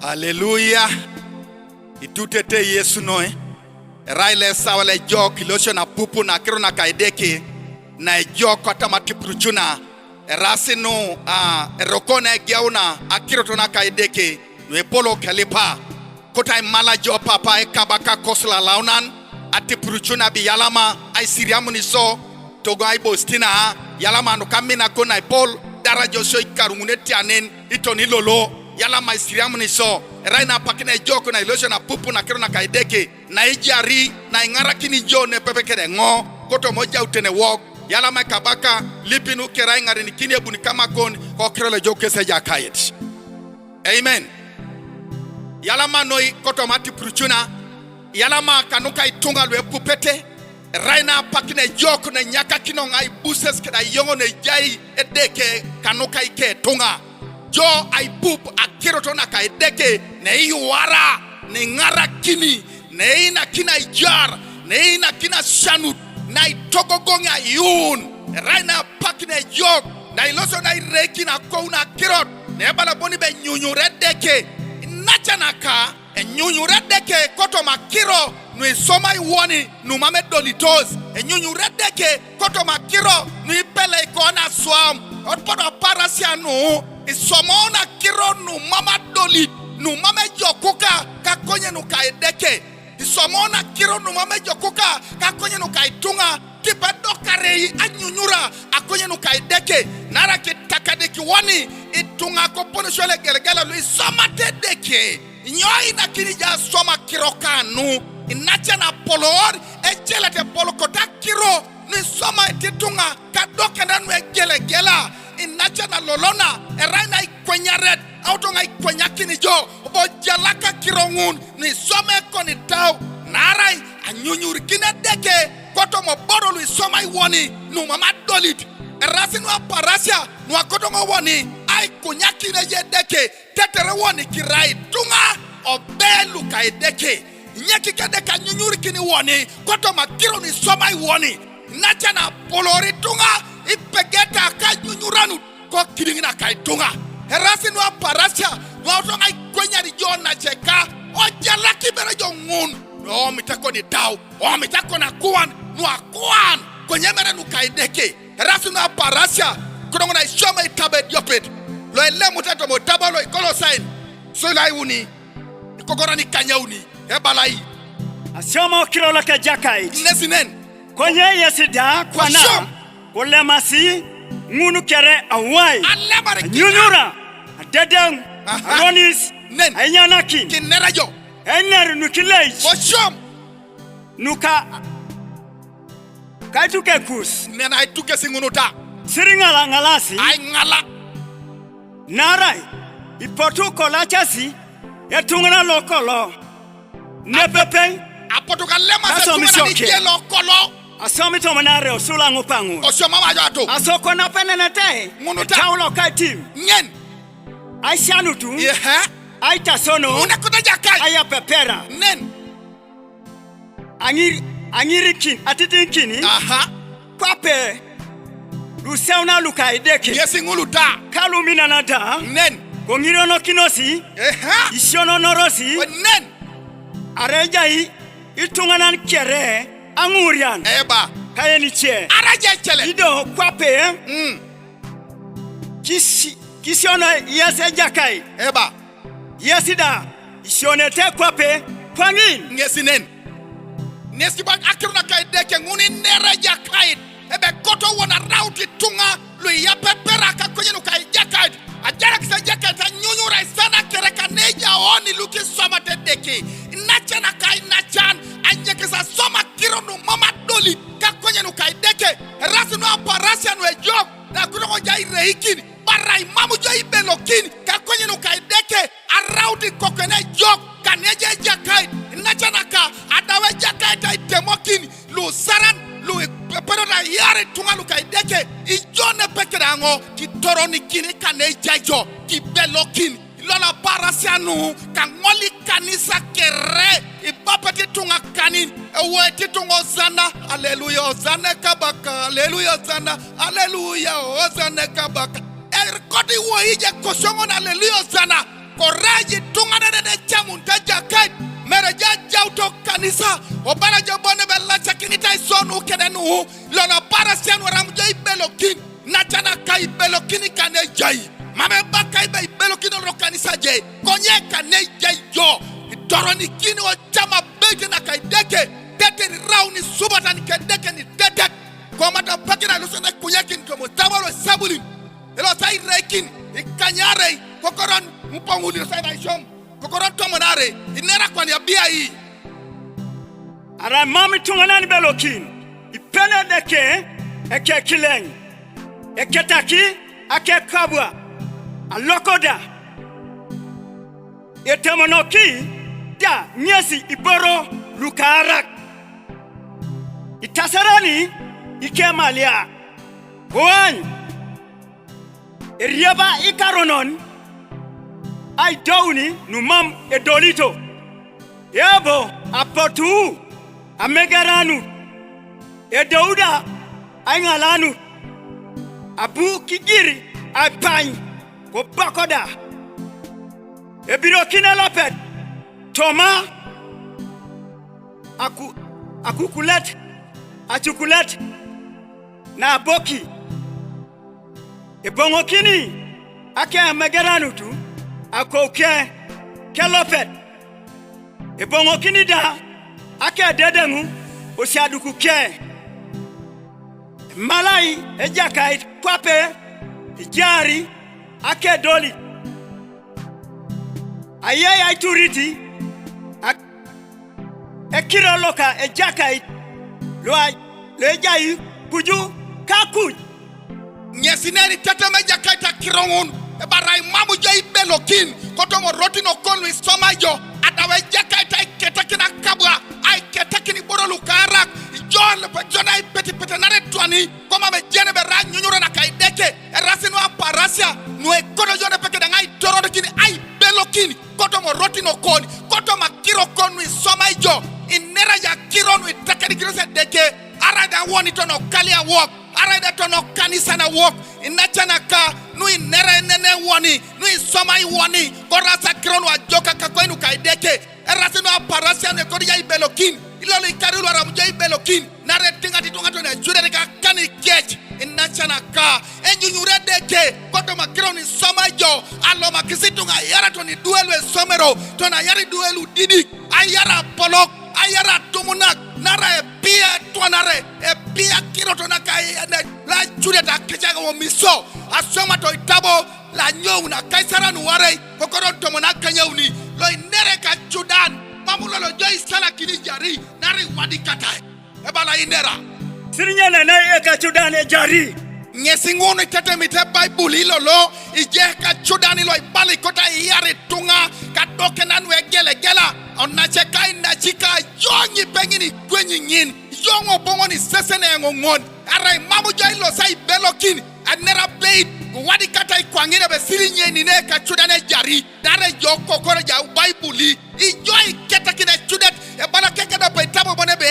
Hallelujah. Itutete Yesu noe. Raile sawale jok ilosho na pupu na kiro na kaideke. Na jok kata matipruchuna. Rasi no rokone giauna akiro tona kaideke. Nwe polo kalipa. Kota imala jo papa kabaka kosla launan. Atipruchuna bi yalama ay siriamuni so. Togo ay bostina yalama no kamina kona ipol. Dara joso ikarungune tianen itoni lolo. Yala ma isiriamuni so raina pakine joko na ilosho na pupu na kero na kaideke na Eijiri na ingara kini jo ne pepe kede ngo koto moja utene wok yala ma kabaka lipinu kera ingari ni kini ebuni kama kon ko kero le joke seja kayet. Amen. Yala ma noi koto mati pruchuna yala ma kanuka itunga lwe pupete raina pakine joko na nyaka kino ngai buses keda yongo ne jai edeke kanuka ike tunga jo ai pup akiro tona kaideke ne yuara ne ngara kini ne ina kina ijar ne ina kina shanut na itogo gonga yun raina pakine jog na iloso na ireki na kouna kirot ne bala boni be nyunyure deke nachanaka nyunyure deke koto makiro no isoma iwoni no mame dolitos nyunyure deke koto makiro no ipele ikona swam otpodo parasia no isomona kiro nu mama dolit nu mama jokuka kakonye nu kaideke isomona kiro nu mama jokuka kakonye nu kaitunga tipa dokare anyunyura akonye nu kaideke nara kitakadeki wani itunga kopone shole gelegela lu isoma tedeke nyoi na kirija soma kiro kanu inacha na polor echele te polo kota kiro ni soma etitunga kadoke nanu gelegela inacha na lolona eraina ikwenya red autonga ikwenya kini jo obo jalaka kirongun ni some koni tau narai anyunyuri kine deke koto moboro lu soma iwoni nu mama dolit erasi nu aparasia nu akoto woni ai kunya kine je deke tetere woni kirai tunga obelu kai deke nyeki deka nyunyuri kini woni koto makiro ni soma iwoni nacha na polori tunga ipegeta kanyunyuranu ko kidingina kaitunga herasi no parasia no tonga ikwenya ri jona cheka ojala kibere jongun no mitako ni tau o mitako na kuan no akuan kwenye mere no kaideke herasi no parasia kudongo na ishoma itabe diopet lo ele mutato motaba lo ikolo sign so lai uni ikogora ni kanyauni ebalai asoma kirola ka jakai nesinen kwenye yesida kwana olemasi ngunu kere awai nyunyura adedang aronis ainyanaki kinerajo ener nukilei oshom nuka kaituke kus nena ituke singunuta siringala ngalasi ai ngala narai ipotuko la chasi etungana lokolo nepepe apotuka lema se tungana ni lokolo asomi to manare osula ngupangu osoma wajato asoko na penenete taulo katim nyen aishanutu aita sono unakuta jakai aya pepera nen angirikin atitinkini pape lusauna lukaideke yesi nguluta kalumina nada nen kongirono kinosi ishono norosi nen arejai itunganan kere angurian eba kayeni che araje chele ido kwape kisiona yese jakai eba yesida ishonete kwape kwangin ngesinen nesiba akiruna kaideke nguni nere jakai ebe koto wona rauti tunga lu yapepera ka kwenye nukai jakai ajara kisa jakai ta nyunyura sana kereka neja oni luki soma tedeke inacha na kai nachan anyekisa soma kironu mama doli ka kwenye nukai deke rasi no aparasia no ejob na kuno jai reikin barai mamu jai belokin ka kwenye nukai deke arauti kokene job kaneje jakai inacha na ka adawe jakai ta itemokin lu saran lu pero na yare tunga lukai deke ijone pekerango ki toroni kini kanejajo ki belokin lola parasianu kangoli kanisa kere ibapati tunga kanin eweti tungo zana haleluya ozana kabaka haleluya ozana haleluya ozana kabaka erkodi wo ije kosongo na haleluya ozana koraji tungana de chamun tajakai mereja jauto kanisa obara jabone bella chakinita isonu kedenu lona parasian waramjo ibelokin nachana kai belokini kane jai mame bakai be belokino ro kanisa je konye kane jai jo doroni kini o chama bege na kai deke tete ni rauni subata ni kedeke ni tete komata pakina lusana kunyakin komo tabalo sabulin elo sai rekin ikanyare kokoron mponguli sai na shom kokoron tomonare inera kwa ya bia hii ara mami tunganani belokin ipele deke eke kileng eke taki ake kabwa alokoda etemonoki da nyesi iboro lukarak itasarani ikemalia boan eriaba ikaronon ai downi numam edolito yabo apotu amegaranu edouda ai ngalanu abu kigiri apany ko bakoda ebirokina lopet toma akukulet achukulet na boki ebongokini ake amegaranu tu akoke kelopet ebongokini da ake dedengu osiaduku ke malai ejakai kwape ijari ake doli ayai aituriti ekiro loka ejakai lejai kuju kakuj nyesineri tete mejakai ta kirongun ebarai mamu jo ibelokin kotomo rotino konu isomajo adawe jakai ta ketakina kabwa ai ketakini borolu karak John pejona ipeti petenare tuani koma mejene bera nyunyura na kaideke erasino aparasia nue kono jone peke dangai toro kini ai belokin koto moroti no koni koto makiro konu isomaijo inera ya kiro nu itakeni kiro se deke arada woni tono kalia walk arada tono kanisa na walk inachana ka nu inera nene woni nu isomai woni korasa kiro nu ajoka kakoinu kaideke erasino aparasia nue kono ya ibelokin ilolo ikarilu aramujai belokin nare tinga titunga to na jure ka kani kech inachana ka enjunyure deke koto makiro ni somajo alo makisitunga yara to ni duelu e somero to na yari duelu didi ayara polok ayara tumunak nara e pia to nare e pia kiro to na kai la jure ta kechaga wo miso asoma to itabo la nyou na kaisara nuware kokoro to monaka nyauni lo inere ka chudan mamulolo joy sala kini jari nari wadikata ebala inera sirinya na eka chudane jari nyesingono tete mite bible ilolo ije ka chudani lo ibali kota yare tunga kadoke nanu egele gela onache kai na chika yonyi pengini kwenyi nyin yongo bongo ni sesene ngongon arai mamu joy lo sai belokin anera blade wadikata ikwangire be sirinye ni ne ka chudane jari dare joko kore ja bible ijoy ketakine chudet e bala keke da paitabo bone be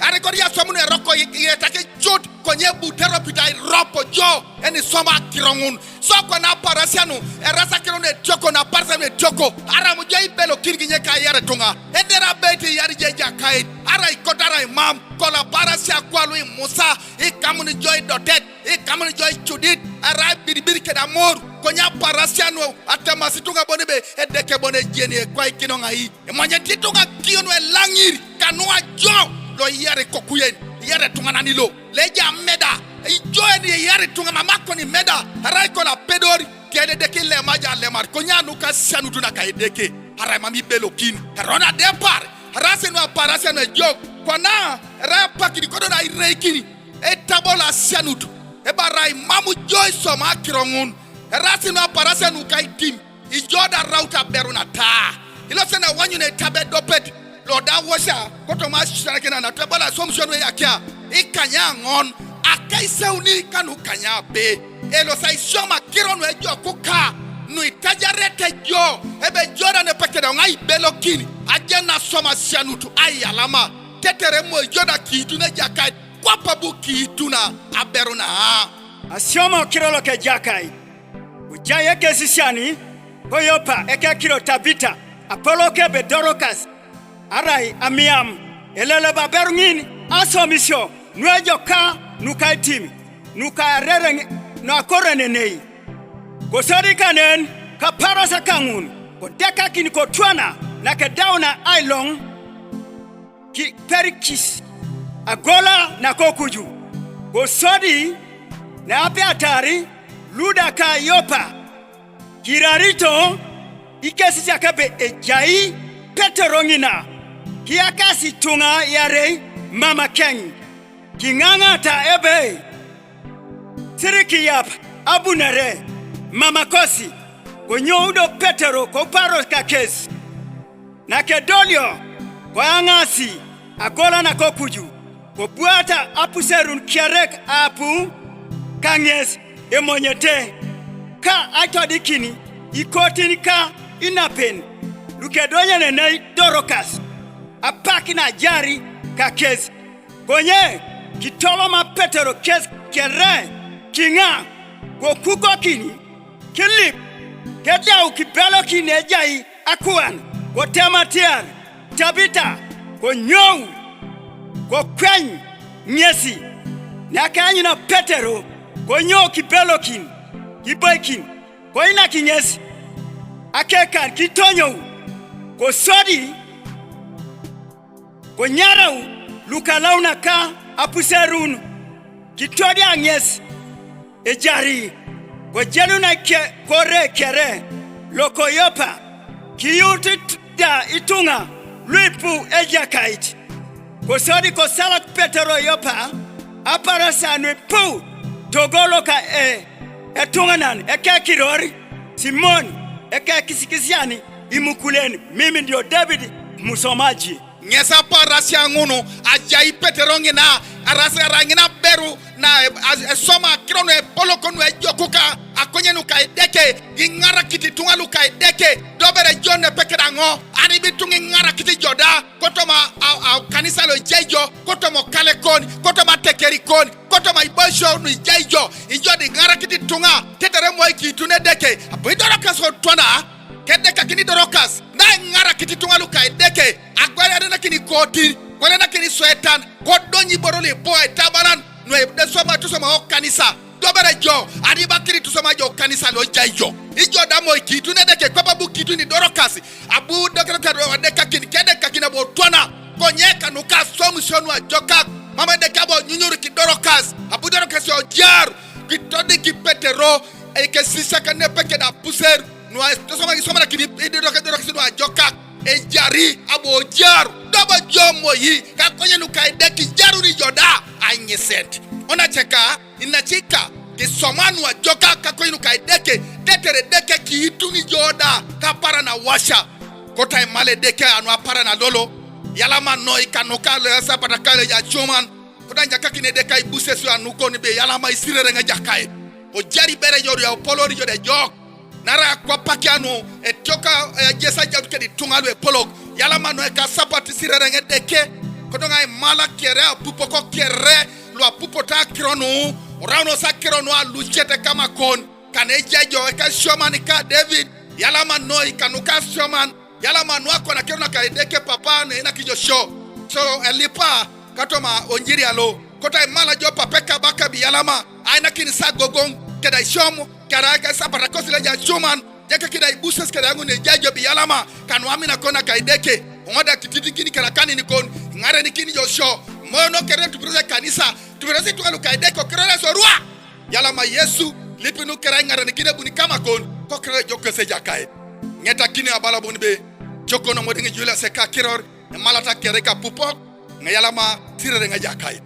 are koria somunu roko yetake chut konye butero pitai ropo jo eni soma kirongun so ko na parasianu e rasa kirone joko na parsa me joko ara mu jey belo kirginye ka yare tunga endera beti yari jeja kai ara ikotara imam kola parasia kwalu musa e kamuni joy dotet e kamuni joy chudit ara biribir ke da mor konya parasianu atama situnga bone be edeke bone jeni e kwai kinonga hi e manye titunga kionu e langiri kanua jo lo yare kokuyen yare tunga nanilo leja meda ijoe ni yare tunga mamako ni meda harai kola pedori kede deke le maja le mar konya nuka sianu tuna kaideke harai mami belokin rona depart harase no aparase no jog kona rapa kini kodo na irekini e tabola sianutu e barai mamu joy soma kirongun harase no aparase no kaitim ijoda rauta beruna ta ilo sena wanyu ne tabe dopet Loda washa koto mashara kena na tabala somshonu ya kia ikanya ngon akaisa uni kanu kanya be elo sai shoma kironu ejo kuka nu itajarete jo ebe joda ne pekeda ngai belokini ajena soma sianutu ai alama tetere mo joda kitu ne jakai kwa pabu kitu na aberuna asioma kirolo ke jakai ujaya ke sisiani koyopa eke kiro tabita apoloke be dorokas arai amiam elele baberngin asomisio nwejo ka nukaitim nuka rereng na korenenei kosari kanen kapara sakangun kodeka kini kotwana na kedauna ailong ki perikis agola na kokuju kosodi na ape atari luda ka yopa kirarito ikesi chakabe ejai peterongina kiakasi tunga yare mama keng kinganga ta ebe siriki yap abunare mama kosi konyoudo petero koparo kakesi na kedolio kwa angasi agola na kokuju kobuata apuserun kierek apu kanges emonyete ka atodikini ikotini ka inapen lukedonya nenei dorokas apaki na jari kakesi konye kitolo ma petero kes kere kinga gokuko kini kilip kedau kibelo kini ejai akuan gotematian tabita konyou kokwen nyesi nakanyi na petero konyo kibelo kini kiboikin koina kinyesi akekan kitonyo kosodi konyarau lukalauna ka apuserun kitodi anyes ejari kojeluna kore kere lokoyopa kiyuti da itunga luipu ejakait kosodi kosala petero yopa aparasa nuipu togoloka etunganan eke kirori Simon eke kisikisiani imukuleni mimi ndio David musomaji nyesa parasia ngunu ajai peterongi na arasa rangina beru na soma kirono poloko no ejokuka akonye no kaideke ingara kiti tungalu kaideke dobere jonne pekerango ani bitungi ngara kiti joda kotoma kanisa lo jejo kotomo kalekon kotoma tekerikon kotoma ibosho no jejo ijodi ngara kiti tunga tetere mo ikitune deke abidoro kaso twana kedeka kini dorokas na ngara kiti tungalu kaideke agwara na kini koti kwale na kini swetan kodonyi borole boy tabaran no de soma to soma kanisa dobere jo ani bakiri to soma jo kanisa lo jaijo ijo damo kitu ne deke papa bu kitu ni dorokas abu dokere kado de kakini kedeka kina bo twana konyeka no ka somusionu ajoka mama de kabo nyunyuru ki dorokas abu dorokas yo jar kitodi ki petero e ke sisa kane peke da puser no to soma kini dorokas no ajoka ejari abo jar doba jomo yi ka konye no kai deki jaru ni joda anyesent ona cheka inachika ki somanu ajoka ka konye no kai deke tetere deke ki itu ni joda ka para na washa kota imale deke anu para na lolo yala manoi kanoka le sa patakale ya chuman kota njaka kine deka ibuse su anuko ni be yala ma isirere nga jakai o jari bere yoru ya polori jode jok nara kwa pakiano etoka jesa jaduke di tungalu epolog yala mano e ka sapati sirere nga deke kodonga mala kere apupoko kere lo apupota kironu orano sa kironu aluchete kama kon kane jejo e ka shomani ka David yala mano ikanuka shoman yala mano akona kirona ka deke papa ne na kijosho so elipa katoma onjiri alo kota mala jo papeka bakabi yala ma aina kinisa gogong keda shomo karaga sapara kosila ja chuman jeka kida ibuses kada yangu ne jajo bi yalama kanwami na kona kaideke ngoda kititi kini karakani ni kon ngare ni kini josho mono kere tupreze kanisa tupreze tukalu kaideke kerele so rua yalama Yesu lipinu kera ngare ni kine buni kama kon ko kere joko se jakai ngeta kini abala buni be joko no modingi jula se ka kiror malata kere ka pupok ngayalama sirere nga jakai